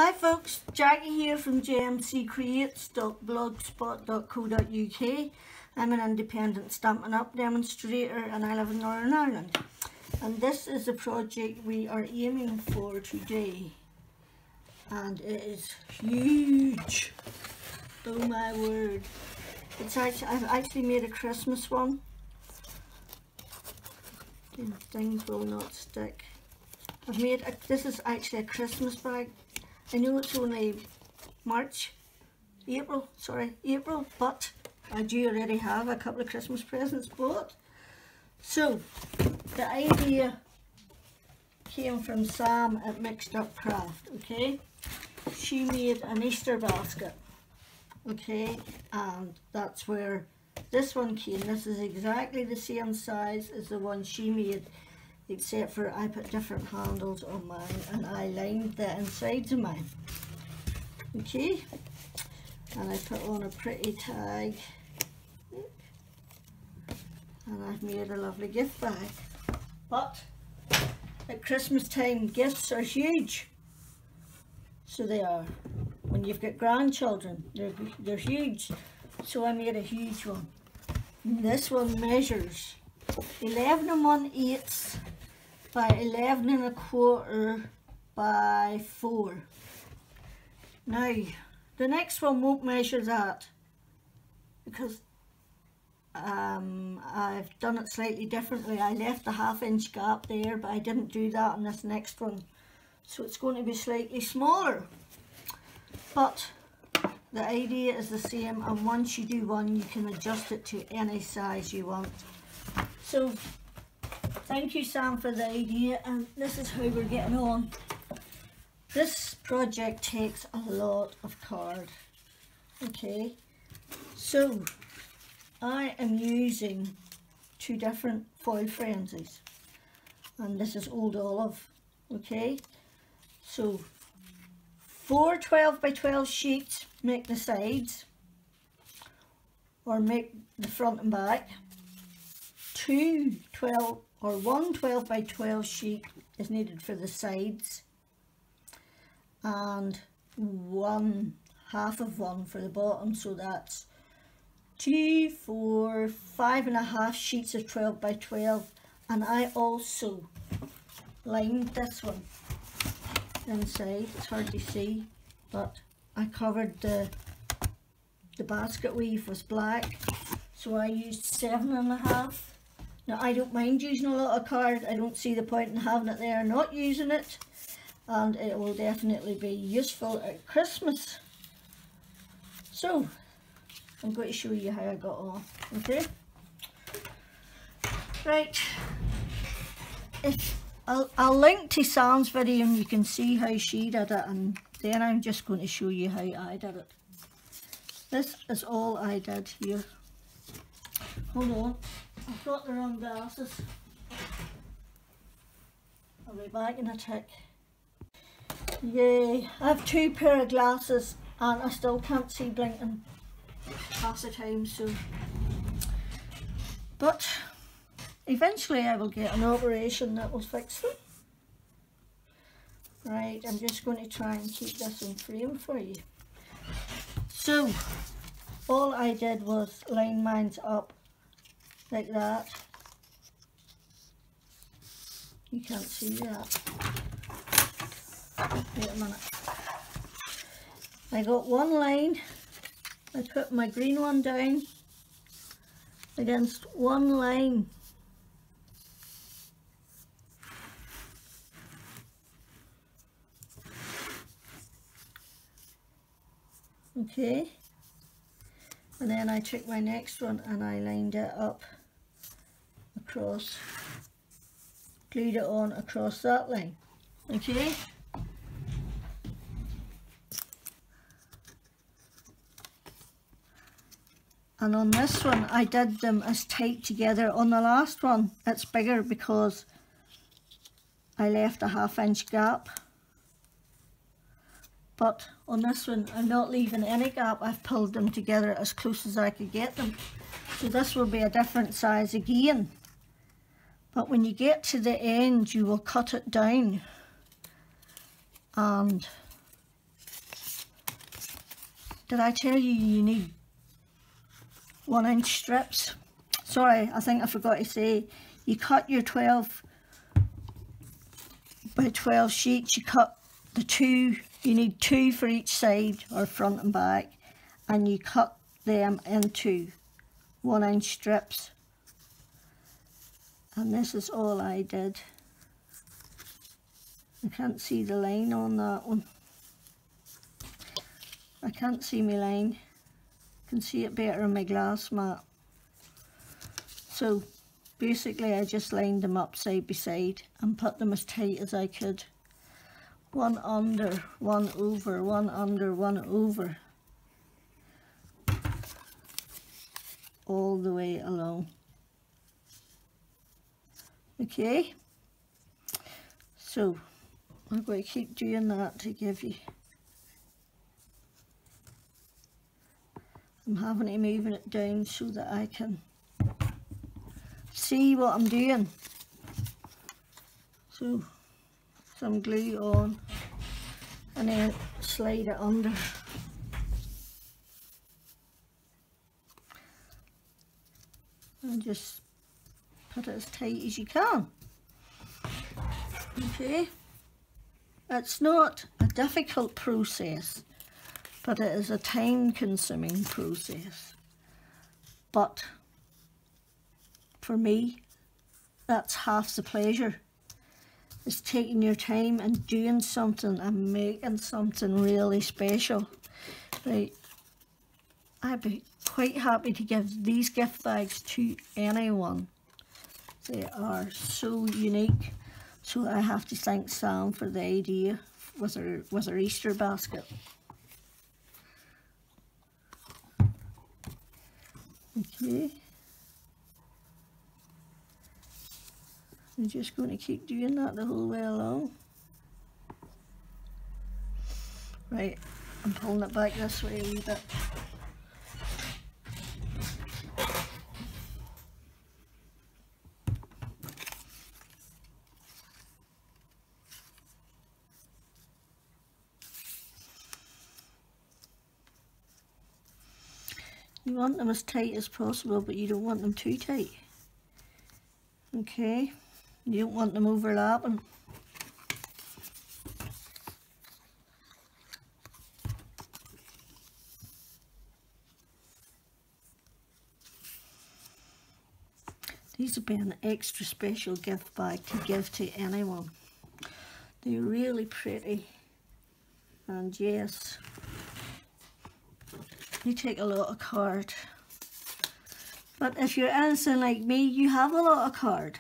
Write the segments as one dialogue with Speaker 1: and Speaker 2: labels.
Speaker 1: Hi folks, Jacqui here from jmccreates.blogspot.co.uk. I'm an independent Stampin' Up demonstrator and I live in Northern Ireland. And this is the project we are aiming for today. And it is huge. Oh my word. I've actually made a Christmas one. Things will not stick. This is actually a Christmas bag. I know it's only April, but I do already have a couple of Christmas presents bought. So, the idea came from Sam at McKissock Craft, okay? She made an Easter basket, okay? And that's where this one came. This is exactly the same size as the one she made, except for I put different handles on mine and I lined the insides of mine, okay, and I put on a pretty tag and I've made a lovely gift bag. But at Christmas time gifts are huge, so they are. When you've got grandchildren, they're huge, so I made a huge one. And this one measures 11 1/8 by 11 1/4 by 4. Now the next one won't measure that because I've done it slightly differently. I left a 1/2 inch gap there, but I didn't do that on this next one, so it's going to be slightly smaller, but the idea is the same, and once you do one you can adjust it to any size you want. So thank you, Sam, for the idea, and this is how we're getting on. This project takes a lot of card, okay? So I am using 2 different foil frenzies, and this is Old Olive, okay? So 4 12 by 12 sheets make the sides, or make the front and back. 1 12 by 12 sheet is needed for the sides, and 1/2 of one for the bottom, so that's 2 4 5 1/2 sheets of 12 by 12. And I also lined this one inside. It's hard to see, but I covered the basket weave was black, so I used 7 1/2. Now I don't mind using a lot of card. I don't see the point in having it there, not using it, and it will definitely be useful at Christmas. So I'm going to show you how I got on, okay? Right, I'll link to Sam's video and you can see how she did it, and then I'm just going to show you how I did it. This is all I did here. Hold on, I've got the wrong glasses. I'll be back in a tick. Yay, I have 2 pair of glasses and I still can't see blinking half the time, so. But eventually I will get an operation that will fix them. Right, I'm just going to try and keep this in frame for you. So all I did was line mine up like that. You can't see that. Wait a minute. I got one line. I put my green one down against one line. Okay. And then I took my next one and I lined it up across, glued it on across that line, okay? And on this one I did them as tight together. On the last one it's bigger because I left a 1/2 inch gap. But on this one I'm not leaving any gap. I've pulled them together as close as I could get them. So this will be a different size again. But when you get to the end you will cut it down and did I tell you you need 1-inch strips? Sorry, I think I forgot to say, you cut your 12 by 12 sheets, you cut the two, you need 2 for each side, or front and back, and you cut them into 1-inch strips. And this is all I did. I can't see the line on that one. I can't see my line. I can see it better on my glass mat. So basically I just lined them up side by side and put them as tight as I could. One under, one over, one under, one over. All the way along. Okay, so I'm going to keep doing that to give you. I'm having to move it down so that I can see what I'm doing. So some glue on and then slide it under. And just put it as tight as you can. Okay, it's not a difficult process, but it is a time-consuming process. But for me, that's half the pleasure. It's taking your time and doing something and making something really special. Right, I'd be quite happy to give these gift bags to anyone. They are so unique. So I have to thank Sam for the idea with her Easter basket. Okay. I'm just going to keep doing that the whole way along. Right, I'm pulling it back this way a wee bit. You want them as tight as possible, but you don't want them too tight. Okay, you don't want them overlapping. These would be an extra special gift bag to give to anyone. They're really pretty, and yes, you take a lot of card. But if you're anything like me, you have a lot of card.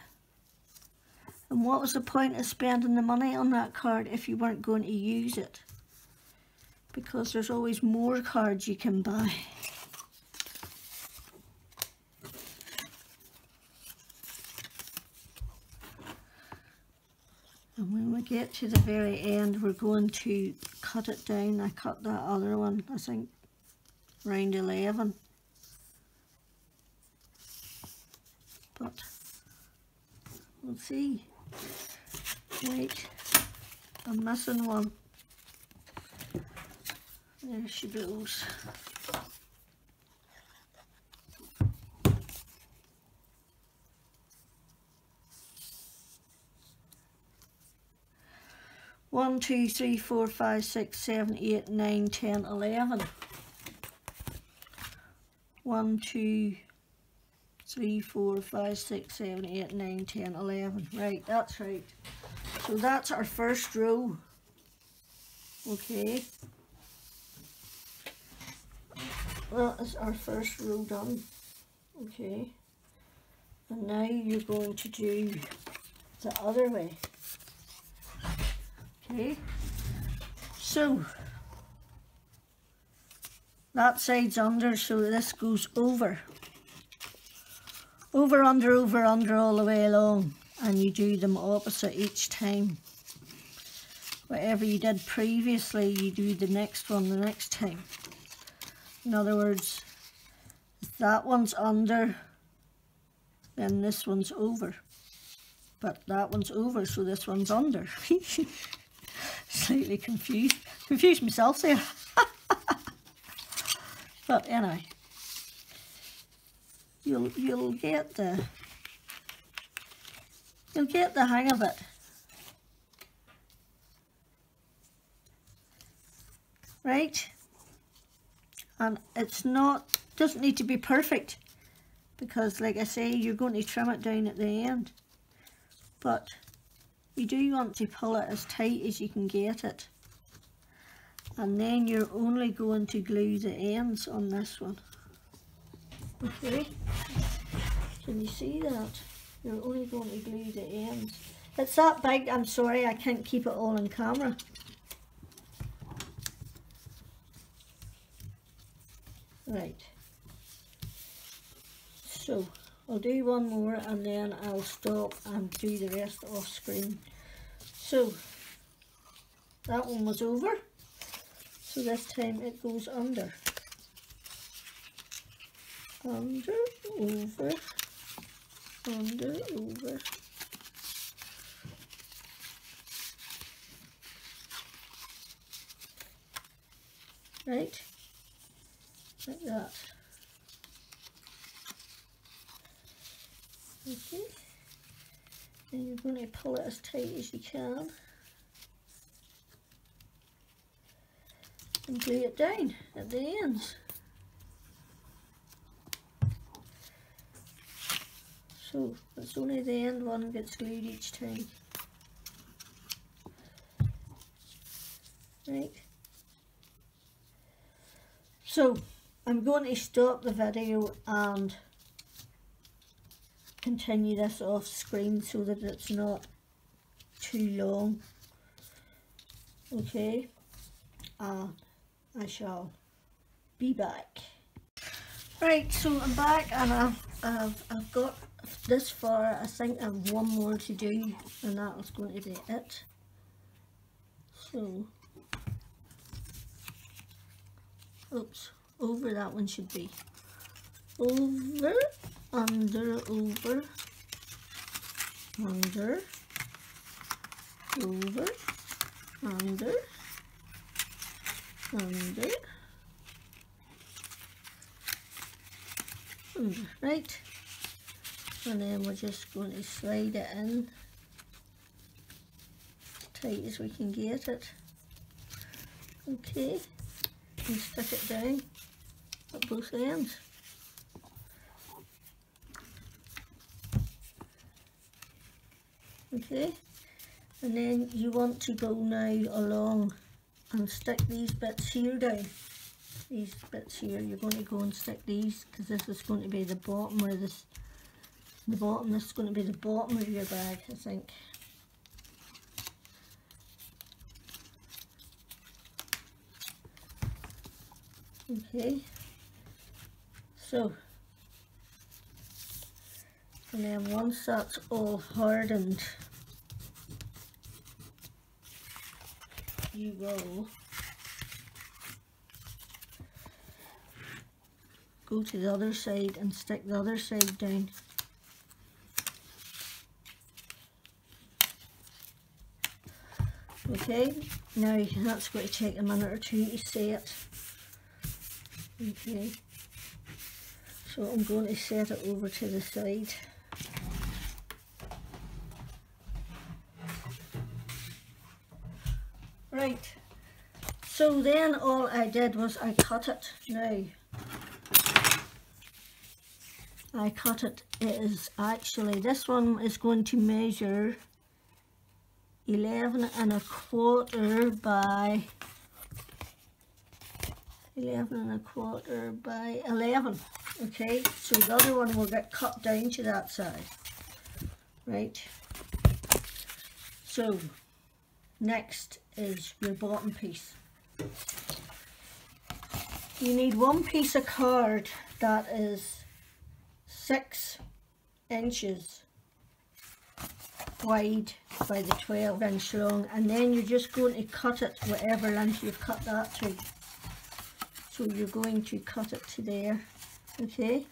Speaker 1: And what was the point of spending the money on that card if you weren't going to use it? Because there's always more cards you can buy. And when we get to the very end, we're going to cut it down. I cut that other one, I think, round 11. But we'll see. Right, I'm missing one. There she goes. One, 2, 3, 4, 5, 6, 7, 8, 9, 10, 11. 1, 2, 3, 4, 5, 6, 7, 8, 9, 10, 11. Right, that's right. So that's our first row. Okay. That is our first row done. Okay. And now you're going to do the other way. Okay. So that side's under, so this goes over. Over, under, all the way along, and you do them opposite each time. Whatever you did previously, you do the next one the next time. In other words, if that one's under, then this one's over. But that one's over, so this one's under. Slightly confused. Confused myself there. But anyway, you'll get the hang of it. Right? And it's doesn't need to be perfect, because like I say, you're going to trim it down at the end. But you do want to pull it as tight as you can get it. And then you're only going to glue the ends on this one. Okay? Can you see that? You're only going to glue the ends. It's that big, I'm sorry, I can't keep it all on camera. Right. So, I'll do one more and then I'll stop and do the rest off screen. So, that one was over. So this time it goes under. Under, over, under, over. Right? Like that. Okay. And you're going to pull it as tight as you can. And glue it down at the ends. So it's only the end one gets glued each time. Right. So I'm going to stop the video and continue this off screen so that it's not too long. Okay. I shall be back. Right, so I'm back and I've got this far. I think I have one more to do and that is going to be it. So, oops, over that one should be. Over, under, over, under, over, under, under, under, right, and then we're just going to slide it in as tight as we can get it. Okay, and stick it down at both ends. Okay, and then you want to go now along and stick these bits here down. These bits here, you're going to go and stick these, because this is going to be the bottom, or this is going to be the bottom of your bag, I think. Okay, so, and then once that's all hardened, you will go to the other side and stick the other side down. Okay, now that's going to take a minute or two to set. Okay, so I'm going to set it over to the side. Right, so then all I did was I cut it. Now, I cut it. It is actually, this one is going to measure 11 1/4 by 11 1/4 by 11. Okay, so the other one will get cut down to that size. Right, so next is your bottom piece. You need one piece of card that is 6 inches wide by the 12-inch long, and then you're just going to cut it whatever length you've cut that to. So you're going to cut it to there, okay?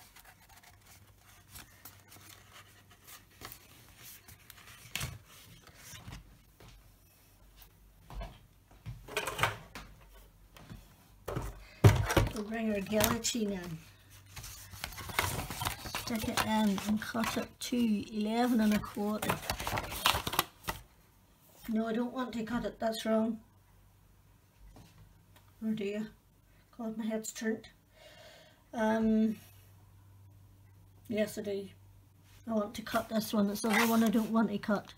Speaker 1: We'll bring our guillotine in, stick it in and cut it to 11 1/4. No, I don't want to cut it, that's wrong. Or do you? God, my head's turned. Yes I do. I want to cut this one, it's the other one I don't want to cut.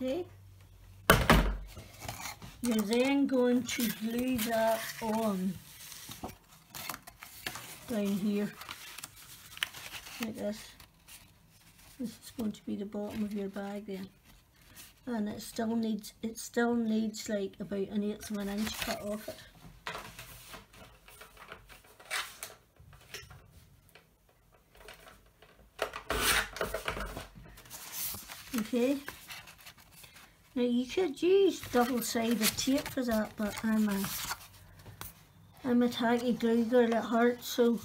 Speaker 1: Okay. You're then going to glue that on down here, like this. This is going to be the bottom of your bag then. And it still needs like about 1/8 of an inch cut off it. Okay. Now you could use double-sided tape for that, but I'm a tacky glue girl at heart, so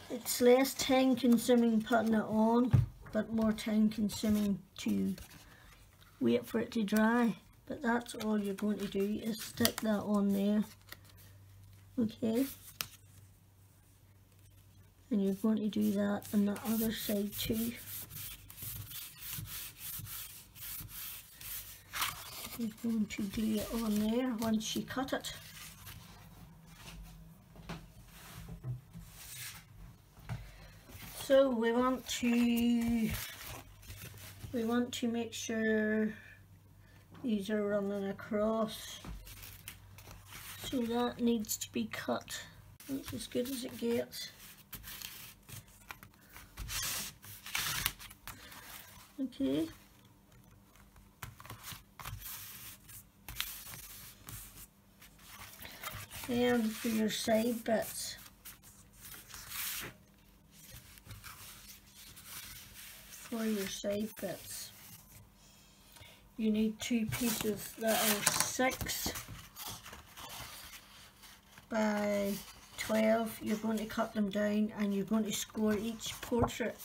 Speaker 1: it's less time consuming putting it on, but more time consuming to wait for it to dry. But that's all you're going to do, is stick that on there. Okay. And you're going to do that on the other side too. You're going to glue it on there once you cut it. So we want to make sure these are running across. So that needs to be cut. That's as good as it gets. Okay. And for your side bits, you need 2 pieces that are 6 by 12. You're going to cut them down and you're going to score each portrait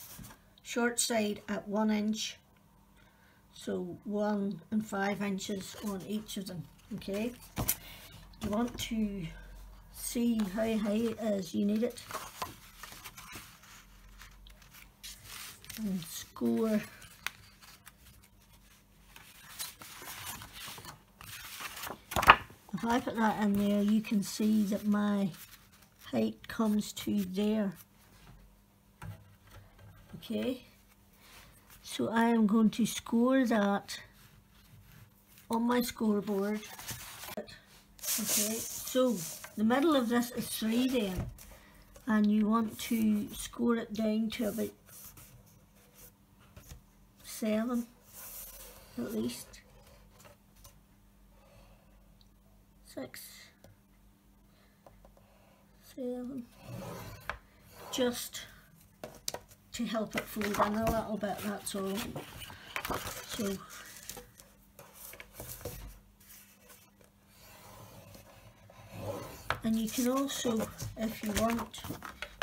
Speaker 1: short side at 1 inch, so 1 and 5 inches on each of them. Okay, you want to see how high it is, you need it, and score. If I put that in there, you can see that my height comes to there. Okay, so I am going to score that on my scoreboard. Okay, so the middle of this is 3 then, and you want to score it down to about 7 at least. 6, 7, just to help it fold in a little bit, that's all. So and you can also, if you want,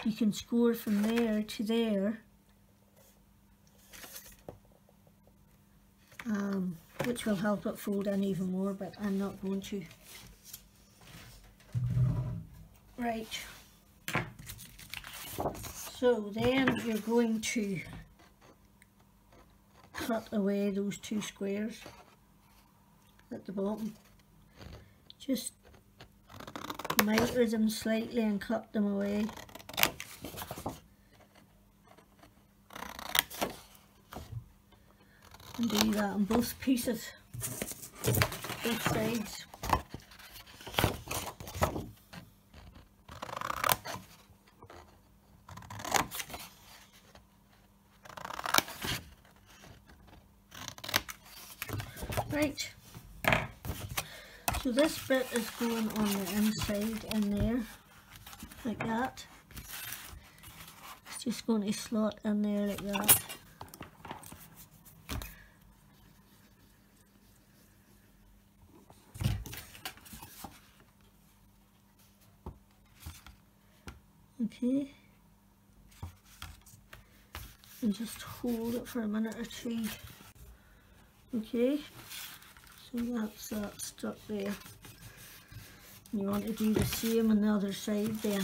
Speaker 1: you can score from there to there, which will help it fold in even more, but I'm not going to. Right, so then you're going to cut away those 2 squares at the bottom. Just miter them slightly and cut them away. And do that on both pieces, both sides. Right, so this bit is going on the inside in there, like that. It's just going to slot in there like that. Okay, and just hold it for a minute or 2. Okay, so that's that stuck there. And you want to do the same on the other side then.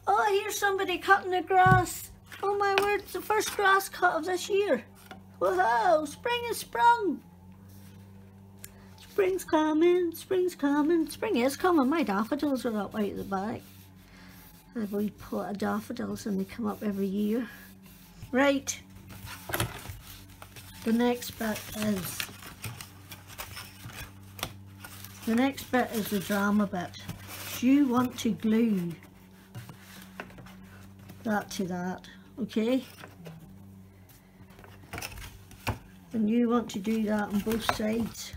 Speaker 1: Oh, I hear somebody cutting the grass. Oh my word, it's the first grass cut of this year. Whoa, spring has sprung. Spring's coming, spring's coming. Spring is coming. My daffodils are up out the back. I have a wee pot of daffodils and they come up every year. Right, the next bit is the drama bit. You want to glue that to that, okay? And you want to do that on both sides.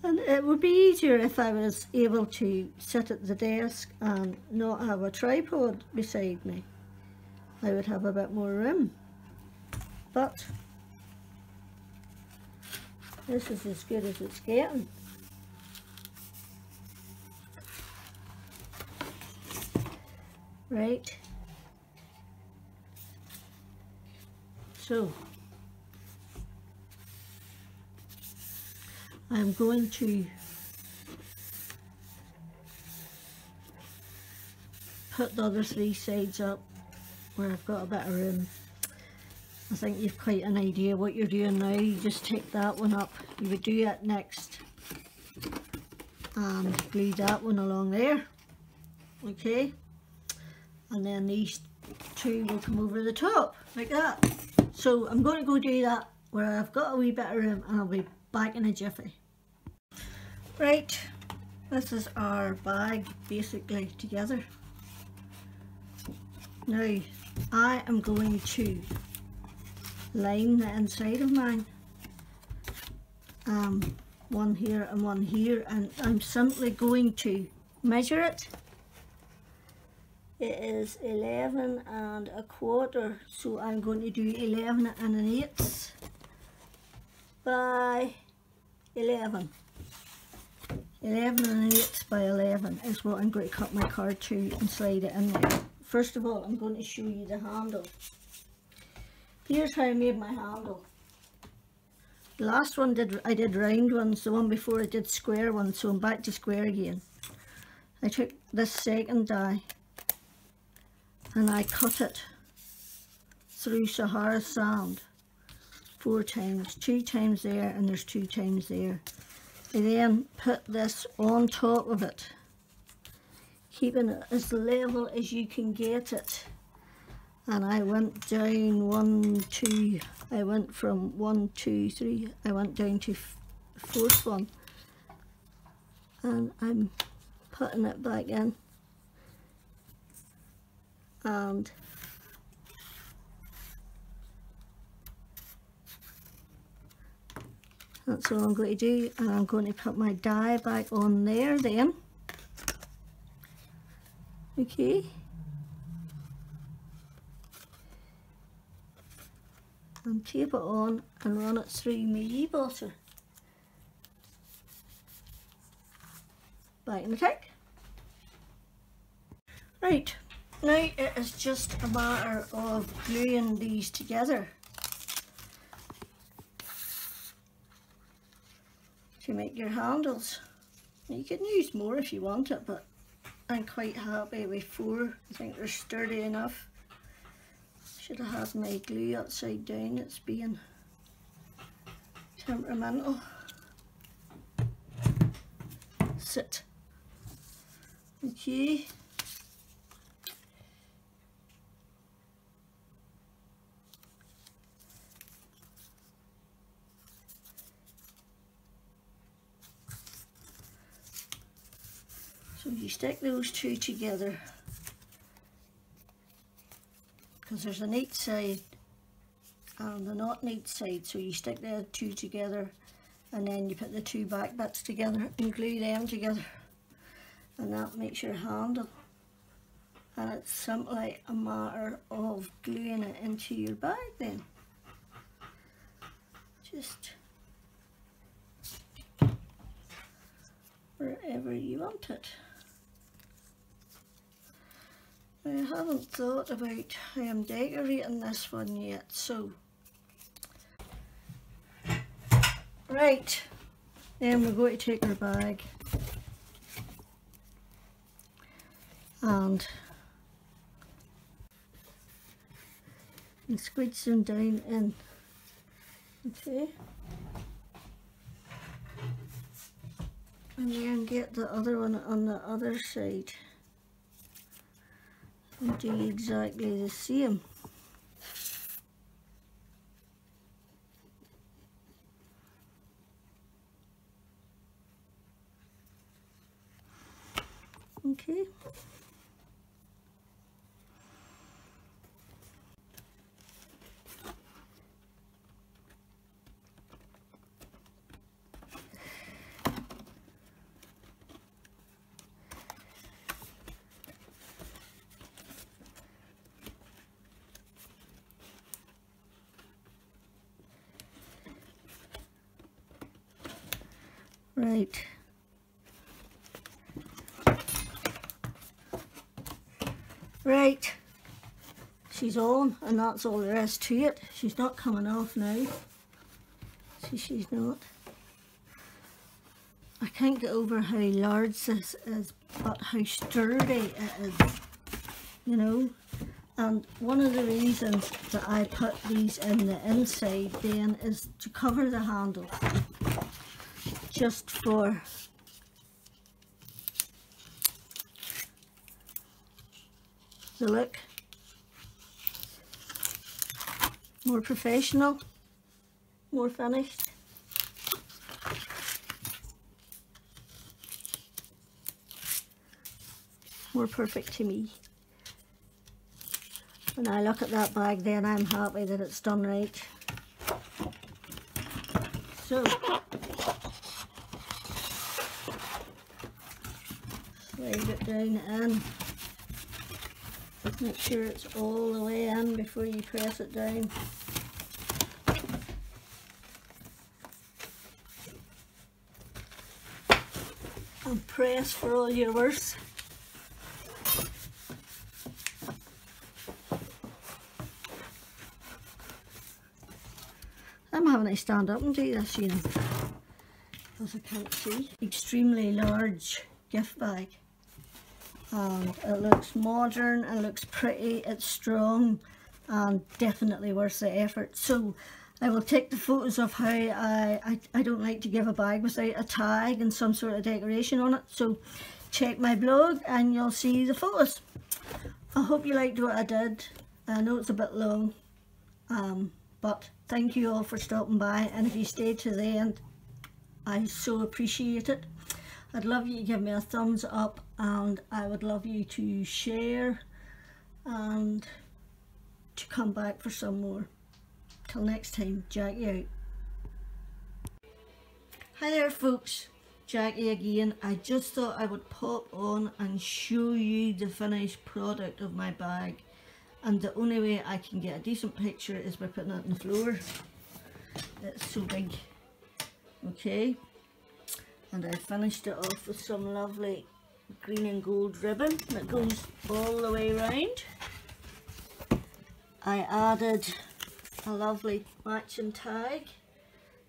Speaker 1: And it would be easier if I was able to sit at the desk and not have a tripod beside me. I would have a bit more room. But this is as good as it's getting. Right. So I'm going to put the other three sides up where I've got a bit of room. I think you've quite an idea what you're doing now. You just take that one up, you would do it next and glue that one along there, okay, and then these two will come over the top like that. So I'm going to go do that where I've got a wee bit of room and I'll be back in a jiffy. Right, this is our bag basically together. Now I am going to line the inside of mine, one here and one here, and I'm simply going to measure it. It is 11 1/4, so I'm going to do 11 1/8 by 11. 11 1/8 by 11 is what I'm going to cut my card to and slide it in there. First of all, I'm going to show you the handle. Here's how I made my handle. The last one I did round ones, the one before I did square ones, so I'm back to square again. I took this second die and I cut it through Sahara sand 4 times, 2 times there and there's 2 times there. I then put this on top of it, keeping it as level as you can get it. And I went down 1, 2, I went from 1, 2, 3, I went down to 4th one. And I'm putting it back in. And that's all I'm going to do, and I'm going to put my die back on there then. Okay. And tape it on and run it through my e-botter. Back in the tick. Right, now it is just a matter of gluing these together to make your handles. You can use more if you want it, but I'm quite happy with 4. I think they're sturdy enough. Should have had my glue upside down, it's being temperamental. Sit. Okay. So you stick those two together, because there's a neat side and a not neat side, so you stick the two together and then you put the 2 back bits together and glue them together, and that makes your handle. And it's simply a matter of gluing it into your bag then. Just however you want it. I haven't thought about how I'm decorating this one yet, so right, then we're going to take our bag and squeeze them down in. Okay, and then get the other one on the other side and do exactly the same. Okay. Right. Right. She's on, and that's all there is to it. She's not coming off now. See, she's not. I can't get over how large this is, but how sturdy it is, you know. And one of the reasons that I put these in the inside then is to cover the handle, just for the look. More professional, more finished. More perfect to me. When I look at that bag, then I'm happy that it's done right. So, slide it down in. Make sure it's all the way in before you press it down. And press for all your worth. I'm having to stand up and do this, you know, because I can't see. Extremely large gift bag. And it looks modern, it looks pretty, it's strong, and definitely worth the effort. So I will take the photos of how I don't like to give a bag without a tag and some sort of decoration on it. So check my blog and you'll see the photos. I hope you liked what I did. I know it's a bit long, but thank you all for stopping by, and if you stayed to the end, I so appreciate it. I'd love you to give me a thumbs up, and I would love you to share and to come back for some more. Till next time, Jacqui out. Hi there folks, Jacqui again. I just thought I would pop on and show you the finished product of my bag, and the only way I can get a decent picture is by putting it on the floor. It's so big. Okay. And I finished it off with some lovely green and gold ribbon that goes all the way around. I added a lovely matching tag.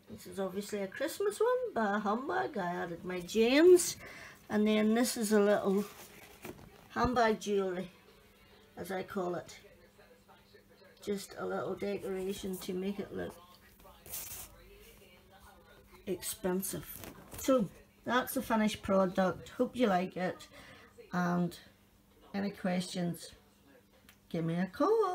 Speaker 1: This is obviously a Christmas one by a handbag. I added my gems, and then this is a little handbag jewellery, as I call it. Just a little decoration to make it look expensive. So that's the finished product. Hope you like it, and any questions, give me a call.